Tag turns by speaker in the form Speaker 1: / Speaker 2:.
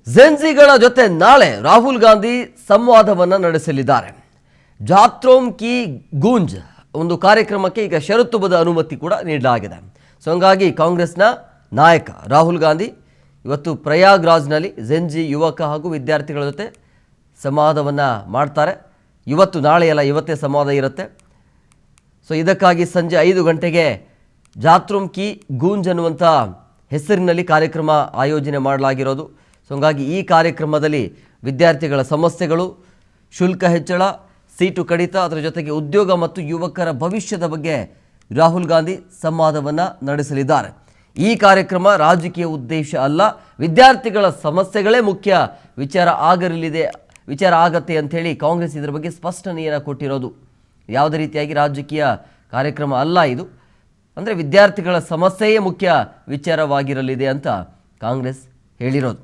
Speaker 1: ಝೆನ್ಜಿಗಳ ಜೊತೆ ನಾಳೆ ರಾಹುಲ್ ಗಾಂಧಿ ಸಂವಾದವನ್ನು ನಡೆಸಲಿದ್ದಾರೆ. ಜಾತ್ರೋಮ್ ಕಿ ಗೂಂಜ್ ಒಂದು ಕಾರ್ಯಕ್ರಮಕ್ಕೆ ಈಗ ಷರತ್ತುಬದ್ಧ ಅನುಮತಿ ಕೂಡ ನೀಡಲಾಗಿದೆ. ಸೊ ಹಂಗಾಗಿ ಕಾಂಗ್ರೆಸ್ನ ನಾಯಕ ರಾಹುಲ್ ಗಾಂಧಿ ಇವತ್ತು ಪ್ರಯಾಗ್ರಾಜ್ನಲ್ಲಿ ಝೆನ್ಜಿ ಯುವಕ ಹಾಗೂ ವಿದ್ಯಾರ್ಥಿಗಳ ಜೊತೆ ಸಂವಾದವನ್ನು ಮಾಡ್ತಾರೆ. ಇವತ್ತೇ ಸಂವಾದ ಇರುತ್ತೆ. ಸೊ ಇದಕ್ಕಾಗಿ ಸಂಜೆ 5 ಗಂಟೆಗೆ ಜಾತ್ರೋಮ್ ಕಿ ಗೂಂಜ್ ಅನ್ನುವಂಥ ಹೆಸರಿನಲ್ಲಿ ಕಾರ್ಯಕ್ರಮ ಆಯೋಜನೆ ಮಾಡಲಾಗಿರೋದು. ಸೊ ಹಂಗಾಗಿ ಈ ಕಾರ್ಯಕ್ರಮದಲ್ಲಿ ವಿದ್ಯಾರ್ಥಿಗಳ ಸಮಸ್ಯೆಗಳು, ಶುಲ್ಕ ಹೆಚ್ಚಳ, ಸೀಟು ಕಡಿತ, ಅದರ ಜೊತೆಗೆ ಉದ್ಯೋಗ ಮತ್ತು ಯುವಕರ ಭವಿಷ್ಯದ ಬಗ್ಗೆ ರಾಹುಲ್ ಗಾಂಧಿ ಸಂವಾದವನ್ನು ನಡೆಸಲಿದ್ದಾರೆ. ಈ ಕಾರ್ಯಕ್ರಮ ರಾಜಕೀಯ ಉದ್ದೇಶ ಅಲ್ಲ, ವಿದ್ಯಾರ್ಥಿಗಳ ಸಮಸ್ಯೆಗಳೇ ಮುಖ್ಯ ವಿಚಾರ ಆಗತ್ತೆ ಅಂಥೇಳಿ ಕಾಂಗ್ರೆಸ್ ಇದರ ಬಗ್ಗೆ ಸ್ಪಷ್ಟನೆಯನ್ನು ಕೊಟ್ಟಿರೋದು. ಯಾವುದೇ ರೀತಿಯಾಗಿ ರಾಜಕೀಯ ಕಾರ್ಯಕ್ರಮ ಅಲ್ಲ ಇದು, ಅಂದರೆ ವಿದ್ಯಾರ್ಥಿಗಳ ಸಮಸ್ಯೆಯೇ ಮುಖ್ಯ ವಿಚಾರವಾಗಿರಲಿದೆ ಅಂತ ಕಾಂಗ್ರೆಸ್ ಹೇಳಿರೋದು.